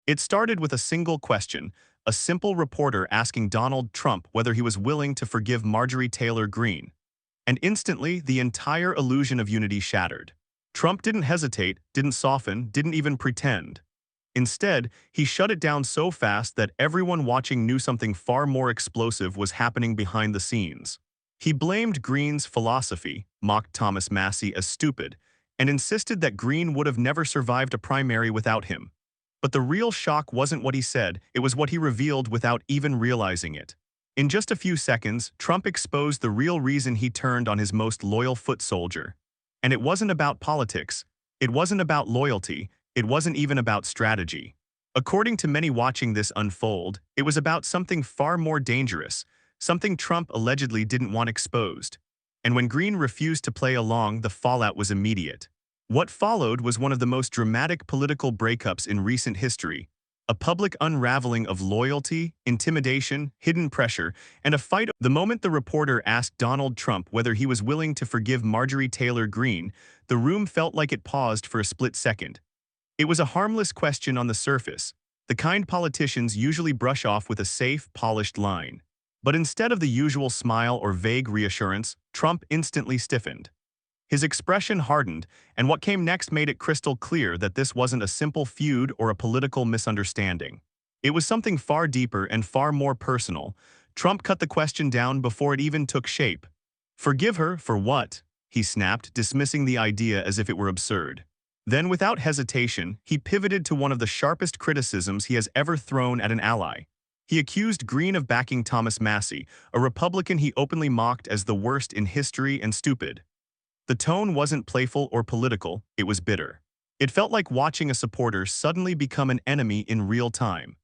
It started with a single question, a simple reporter asking Donald Trump whether he was willing to forgive Marjorie Taylor Greene. And instantly, the entire illusion of unity shattered. Trump didn't hesitate, didn't soften, didn't even pretend. Instead, he shut it down so fast that everyone watching knew something far more explosive was happening behind the scenes. He blamed Greene's philosophy, mocked Thomas Massie as stupid, and insisted that Greene would have never survived a primary without him. But the real shock wasn't what he said, it was what he revealed without even realizing it. In just a few seconds, Trump exposed the real reason he turned on his most loyal foot soldier. And it wasn't about politics, it wasn't about loyalty, it wasn't even about strategy. According to many watching this unfold, it was about something far more dangerous, something Trump allegedly didn't want exposed. And when Greene refused to play along, the fallout was immediate. What followed was one of the most dramatic political breakups in recent history, a public unraveling of loyalty, intimidation, hidden pressure, and a fight. The moment the reporter asked Donald Trump whether he was willing to forgive Marjorie Taylor Greene, the room felt like it paused for a split second. It was a harmless question on the surface, the kind politicians usually brush off with a safe, polished line. But instead of the usual smile or vague reassurance, Trump instantly stiffened. His expression hardened, and what came next made it crystal clear that this wasn't a simple feud or a political misunderstanding. It was something far deeper and far more personal. Trump cut the question down before it even took shape. "Forgive her for what?" he snapped, dismissing the idea as if it were absurd. Then, without hesitation, he pivoted to one of the sharpest criticisms he has ever thrown at an ally. He accused Greene of backing Thomas Massie, a Republican he openly mocked as the worst in history and stupid. The tone wasn't playful or political, it was bitter. It felt like watching a supporter suddenly become an enemy in real time.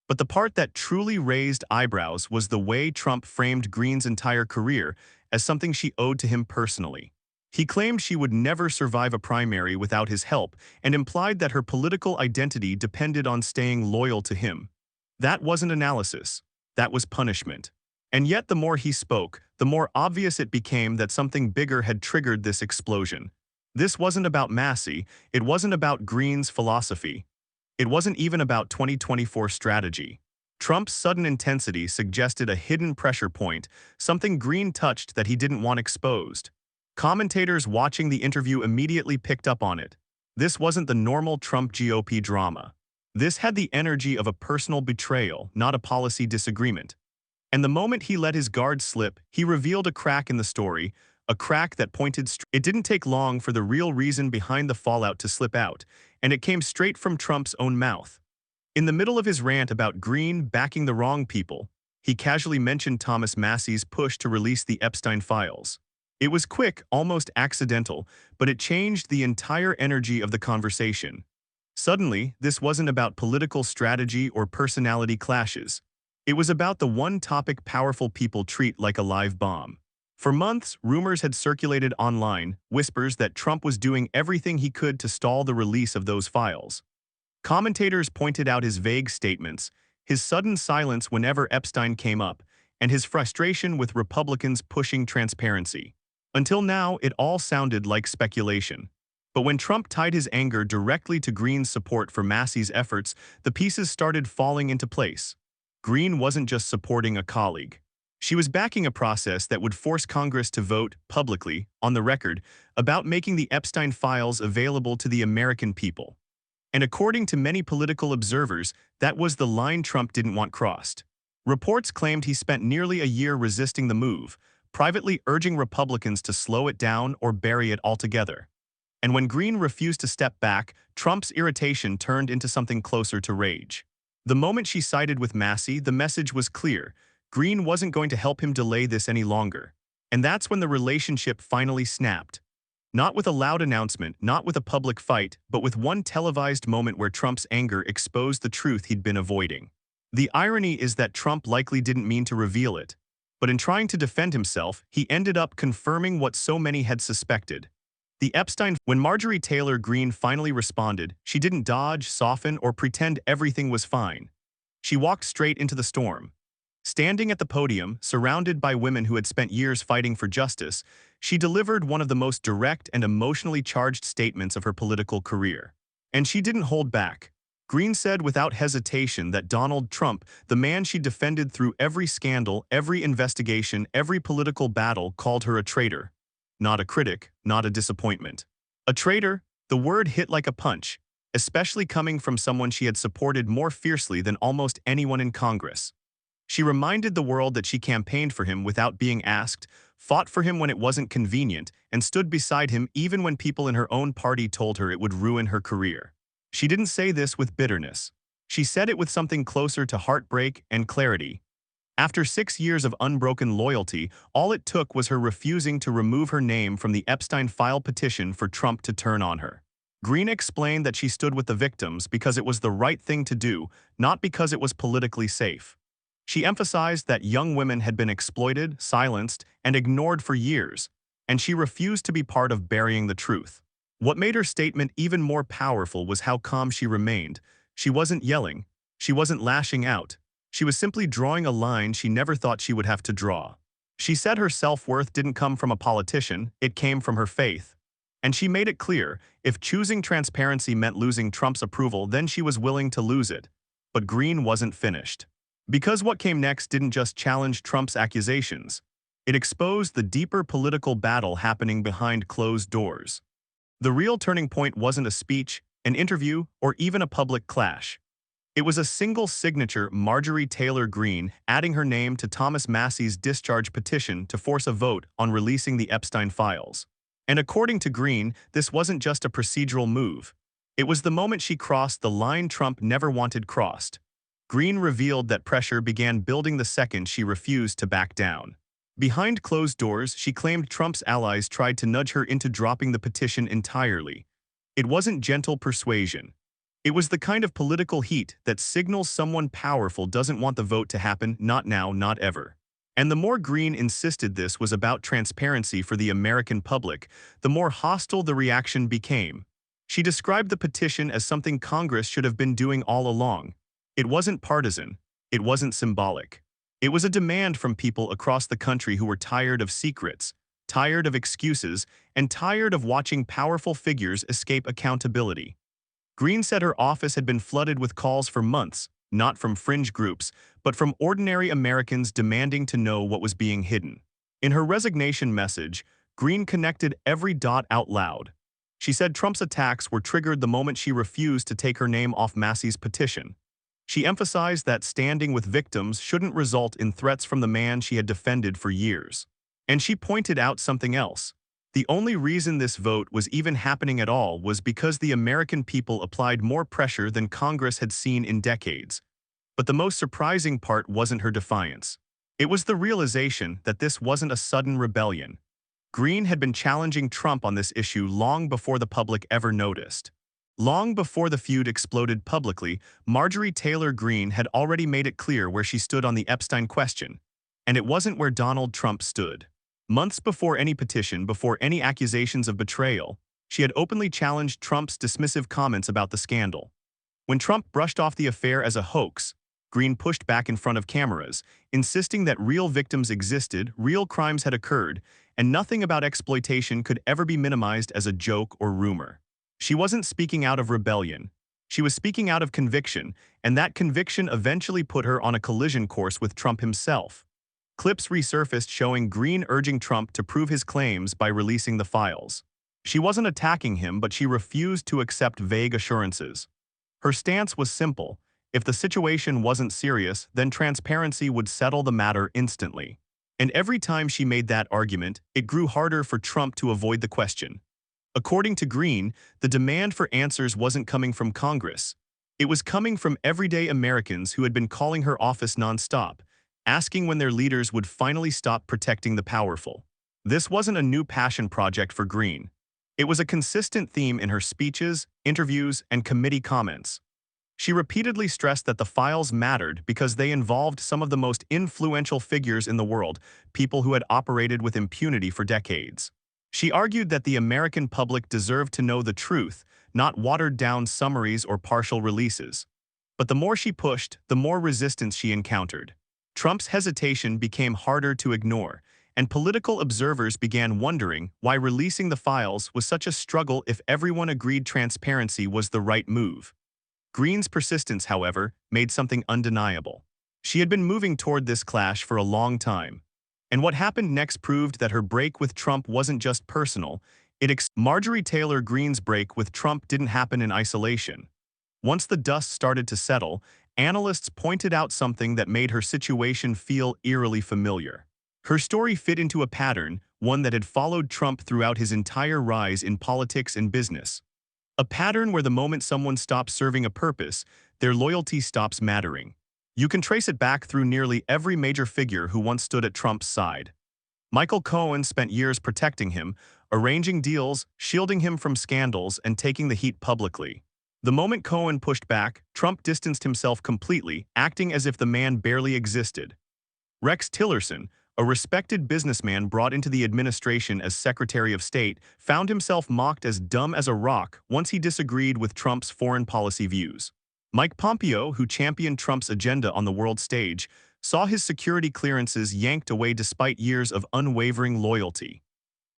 But the part that truly raised eyebrows was the way Trump framed Greene's entire career as something she owed to him personally. He claimed she would never survive a primary without his help and implied that her political identity depended on staying loyal to him. That wasn't analysis, that was punishment. And yet the more he spoke, the more obvious it became that something bigger had triggered this explosion. This wasn't about Massie, it wasn't about Greene's philosophy. It wasn't even about 2024 strategy. Trump's sudden intensity suggested a hidden pressure point, something Greene touched that he didn't want exposed. Commentators watching the interview immediately picked up on it. This wasn't the normal Trump GOP drama. This had the energy of a personal betrayal, not a policy disagreement. And the moment he let his guard slip, he revealed a crack in the story, a crack that pointed straight. It didn't take long for the real reason behind the fallout to slip out, and it came straight from Trump's own mouth. In the middle of his rant about Greene backing the wrong people, he casually mentioned Thomas Massie's push to release the Epstein files. It was quick, almost accidental, but it changed the entire energy of the conversation. Suddenly, this wasn't about political strategy or personality clashes. It was about the one topic powerful people treat like a live bomb. For months, rumors had circulated online, whispers that Trump was doing everything he could to stall the release of those files. Commentators pointed out his vague statements, his sudden silence whenever Epstein came up, and his frustration with Republicans pushing transparency. Until now, it all sounded like speculation. But when Trump tied his anger directly to Greene's support for Massie's efforts, the pieces started falling into place. Greene wasn't just supporting a colleague. She was backing a process that would force Congress to vote, publicly, on the record, about making the Epstein files available to the American people. And according to many political observers, that was the line Trump didn't want crossed. Reports claimed he spent nearly a year resisting the move, privately urging Republicans to slow it down or bury it altogether. And when Greene refused to step back, Trump's irritation turned into something closer to rage. The moment she sided with Massie, the message was clear. Greene wasn't going to help him delay this any longer. And that's when the relationship finally snapped. Not with a loud announcement, not with a public fight, but with one televised moment where Trump's anger exposed the truth he'd been avoiding. The irony is that Trump likely didn't mean to reveal it. But in trying to defend himself, he ended up confirming what so many had suspected. When Marjorie Taylor Greene finally responded, she didn't dodge, soften, or pretend everything was fine. She walked straight into the storm. Standing at the podium, surrounded by women who had spent years fighting for justice, she delivered one of the most direct and emotionally charged statements of her political career. And she didn't hold back. Greene said without hesitation that Donald Trump, the man she defended through every scandal, every investigation, every political battle, called her a traitor. Not a critic, not a disappointment. A traitor, the word hit like a punch, especially coming from someone she had supported more fiercely than almost anyone in Congress. She reminded the world that she campaigned for him without being asked, fought for him when it wasn't convenient, and stood beside him even when people in her own party told her it would ruin her career. She didn't say this with bitterness. She said it with something closer to heartbreak and clarity. After 6 years of unbroken loyalty, all it took was her refusing to remove her name from the Epstein file petition for Trump to turn on her. Greene explained that she stood with the victims because it was the right thing to do, not because it was politically safe. She emphasized that young women had been exploited, silenced, and ignored for years, and she refused to be part of burying the truth. What made her statement even more powerful was how calm she remained. She wasn't yelling. She wasn't lashing out. She was simply drawing a line she never thought she would have to draw. She said her self-worth didn't come from a politician, it came from her faith. And she made it clear, if choosing transparency meant losing Trump's approval, then she was willing to lose it. But Greene wasn't finished. Because what came next didn't just challenge Trump's accusations. It exposed the deeper political battle happening behind closed doors. The real turning point wasn't a speech, an interview, or even a public clash. It was a single signature, Marjorie Taylor Greene, adding her name to Thomas Massie's discharge petition to force a vote on releasing the Epstein files. And according to Greene, this wasn't just a procedural move. It was the moment she crossed the line Trump never wanted crossed. Greene revealed that pressure began building the second she refused to back down. Behind closed doors, she claimed Trump's allies tried to nudge her into dropping the petition entirely. It wasn't gentle persuasion. It was the kind of political heat that signals someone powerful doesn't want the vote to happen, not now, not ever. And the more Greene insisted this was about transparency for the American public, the more hostile the reaction became. She described the petition as something Congress should have been doing all along. It wasn't partisan. It wasn't symbolic. It was a demand from people across the country who were tired of secrets, tired of excuses, and tired of watching powerful figures escape accountability. Greene said her office had been flooded with calls for months, not from fringe groups, but from ordinary Americans demanding to know what was being hidden. In her resignation message, Greene connected every dot out loud. She said Trump's attacks were triggered the moment she refused to take her name off Massie's petition. She emphasized that standing with victims shouldn't result in threats from the man she had defended for years. And she pointed out something else. The only reason this vote was even happening at all was because the American people applied more pressure than Congress had seen in decades. But the most surprising part wasn't her defiance. It was the realization that this wasn't a sudden rebellion. Greene had been challenging Trump on this issue long before the public ever noticed. Long before the feud exploded publicly, Marjorie Taylor Greene had already made it clear where she stood on the Epstein question. And it wasn't where Donald Trump stood. Months before any petition, before any accusations of betrayal, she had openly challenged Trump's dismissive comments about the scandal. When Trump brushed off the affair as a hoax, Greene pushed back in front of cameras, insisting that real victims existed, real crimes had occurred, and nothing about exploitation could ever be minimized as a joke or rumor. She wasn't speaking out of rebellion. She was speaking out of conviction, and that conviction eventually put her on a collision course with Trump himself. Clips resurfaced showing Greene urging Trump to prove his claims by releasing the files. She wasn't attacking him, but she refused to accept vague assurances. Her stance was simple. If the situation wasn't serious, then transparency would settle the matter instantly. And every time she made that argument, it grew harder for Trump to avoid the question. According to Greene, the demand for answers wasn't coming from Congress. It was coming from everyday Americans who had been calling her office nonstop, asking when their leaders would finally stop protecting the powerful. This wasn't a new passion project for Greene. It was a consistent theme in her speeches, interviews, and committee comments. She repeatedly stressed that the files mattered because they involved some of the most influential figures in the world, people who had operated with impunity for decades. She argued that the American public deserved to know the truth, not watered-down summaries or partial releases. But the more she pushed, the more resistance she encountered. Trump's hesitation became harder to ignore, and political observers began wondering why releasing the files was such a struggle if everyone agreed transparency was the right move. Greene's persistence, however, made something undeniable. She had been moving toward this clash for a long time. And what happened next proved that her break with Trump wasn't just personal. Marjorie Taylor Greene's break with Trump didn't happen in isolation. Once the dust started to settle, analysts pointed out something that made her situation feel eerily familiar. Her story fit into a pattern, one that had followed Trump throughout his entire rise in politics and business. A pattern where the moment someone stops serving a purpose, their loyalty stops mattering. You can trace it back through nearly every major figure who once stood at Trump's side. Michael Cohen spent years protecting him, arranging deals, shielding him from scandals, and taking the heat publicly. The moment Cohen pushed back, Trump distanced himself completely, acting as if the man barely existed. Rex Tillerson, a respected businessman brought into the administration as Secretary of State, found himself mocked as dumb as a rock once he disagreed with Trump's foreign policy views. Mike Pompeo, who championed Trump's agenda on the world stage, saw his security clearances yanked away despite years of unwavering loyalty.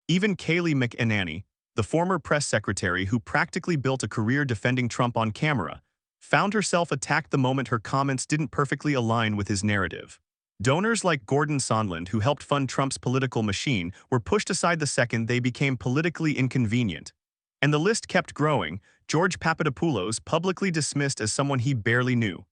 Even Kayleigh McEnany, the former press secretary who practically built a career defending Trump on camera, found herself attacked the moment her comments didn't perfectly align with his narrative. Donors like Gordon Sondland, who helped fund Trump's political machine, were pushed aside the second they became politically inconvenient. And the list kept growing. George Papadopoulos, publicly dismissed as someone he barely knew.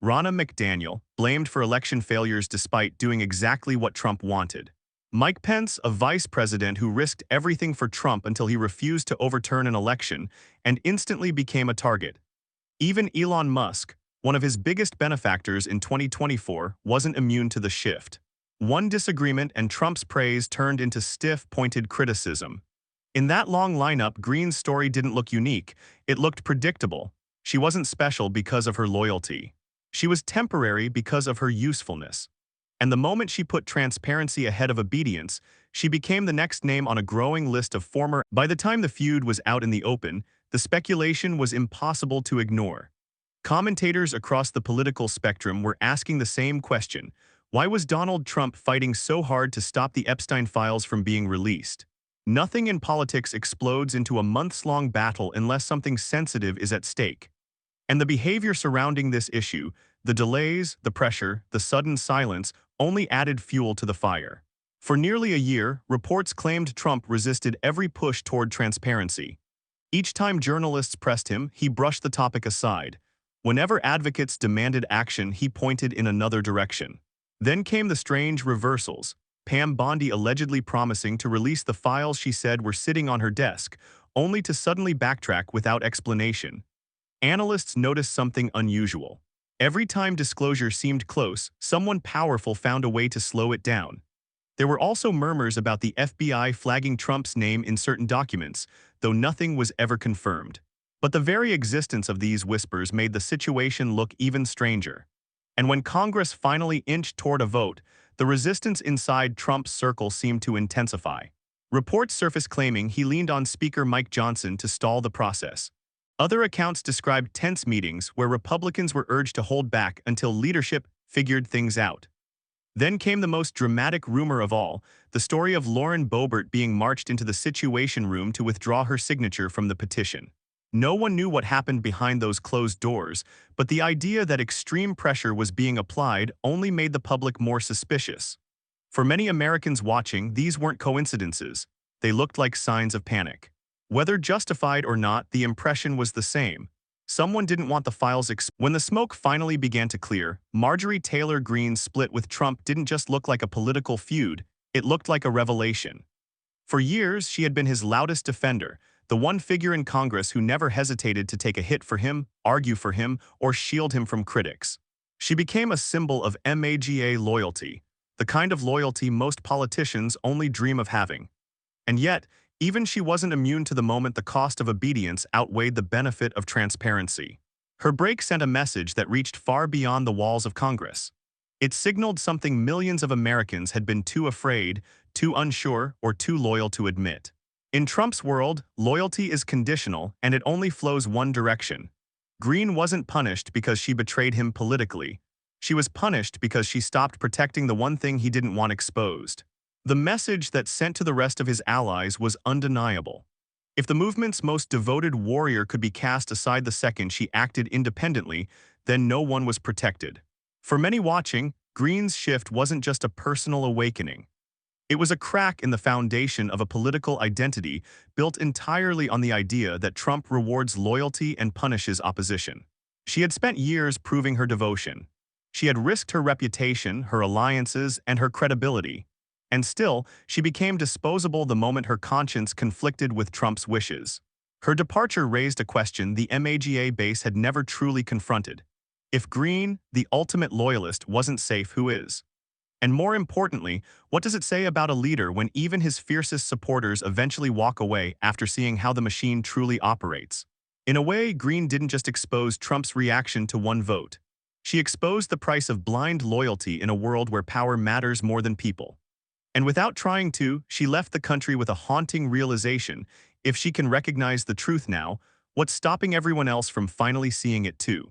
Ronna McDaniel, blamed for election failures despite doing exactly what Trump wanted. Mike Pence, a vice president who risked everything for Trump until he refused to overturn an election and instantly became a target. Even Elon Musk, one of his biggest benefactors in 2024, wasn't immune to the shift. One disagreement and Trump's praise turned into stiff, pointed criticism. In that long lineup, Greene's story didn't look unique. It looked predictable. She wasn't special because of her loyalty. She was temporary because of her usefulness. And the moment she put transparency ahead of obedience, she became the next name on a growing list of former. By the time the feud was out in the open, the speculation was impossible to ignore. Commentators across the political spectrum were asking the same question: why was Donald Trump fighting so hard to stop the Epstein files from being released? Nothing in politics explodes into a months-long battle unless something sensitive is at stake. And the behavior surrounding this issue, the delays, the pressure, the sudden silence, only added fuel to the fire. For nearly a year, reports claimed Trump resisted every push toward transparency. Each time journalists pressed him, he brushed the topic aside. Whenever advocates demanded action, he pointed in another direction. Then came the strange reversals. Pam Bondi allegedly promising to release the files she said were sitting on her desk, only to suddenly backtrack without explanation. Analysts noticed something unusual. Every time disclosure seemed close, someone powerful found a way to slow it down. There were also murmurs about the FBI flagging Trump's name in certain documents, though nothing was ever confirmed. But the very existence of these whispers made the situation look even stranger. And when Congress finally inched toward a vote, the resistance inside Trump's circle seemed to intensify. Reports surfaced claiming he leaned on Speaker Mike Johnson to stall the process. Other accounts described tense meetings where Republicans were urged to hold back until leadership figured things out. Then came the most dramatic rumor of all, the story of Lauren Boebert being marched into the Situation Room to withdraw her signature from the petition. No one knew what happened behind those closed doors, but the idea that extreme pressure was being applied only made the public more suspicious. For many Americans watching, these weren't coincidences. They looked like signs of panic. Whether justified or not, the impression was the same. Someone didn't want the files When the smoke finally began to clear, Marjorie Taylor Greene's split with Trump didn't just look like a political feud, it looked like a revelation. For years, she had been his loudest defender, the one figure in Congress who never hesitated to take a hit for him, argue for him, or shield him from critics. She became a symbol of MAGA loyalty, the kind of loyalty most politicians only dream of having. And yet, even she wasn't immune to the moment the cost of obedience outweighed the benefit of transparency. Her break sent a message that reached far beyond the walls of Congress. It signaled something millions of Americans had been too afraid, too unsure, or too loyal to admit. In Trump's world, loyalty is conditional and it only flows one direction. Greene wasn't punished because she betrayed him politically. She was punished because she stopped protecting the one thing he didn't want exposed. The message that sent to the rest of his allies was undeniable. If the movement's most devoted warrior could be cast aside the second she acted independently, then no one was protected. For many watching, Greene's shift wasn't just a personal awakening. It was a crack in the foundation of a political identity built entirely on the idea that Trump rewards loyalty and punishes opposition. She had spent years proving her devotion. She had risked her reputation, her alliances, and her credibility. And still, she became disposable the moment her conscience conflicted with Trump's wishes. Her departure raised a question the MAGA base had never truly confronted. If Greene, the ultimate loyalist, wasn't safe, who is? And more importantly, what does it say about a leader when even his fiercest supporters eventually walk away after seeing how the machine truly operates? In a way, Greene didn't just expose Trump's reaction to one vote. She exposed the price of blind loyalty in a world where power matters more than people. And without trying to, she left the country with a haunting realization: if she can recognize the truth now, what's stopping everyone else from finally seeing it too?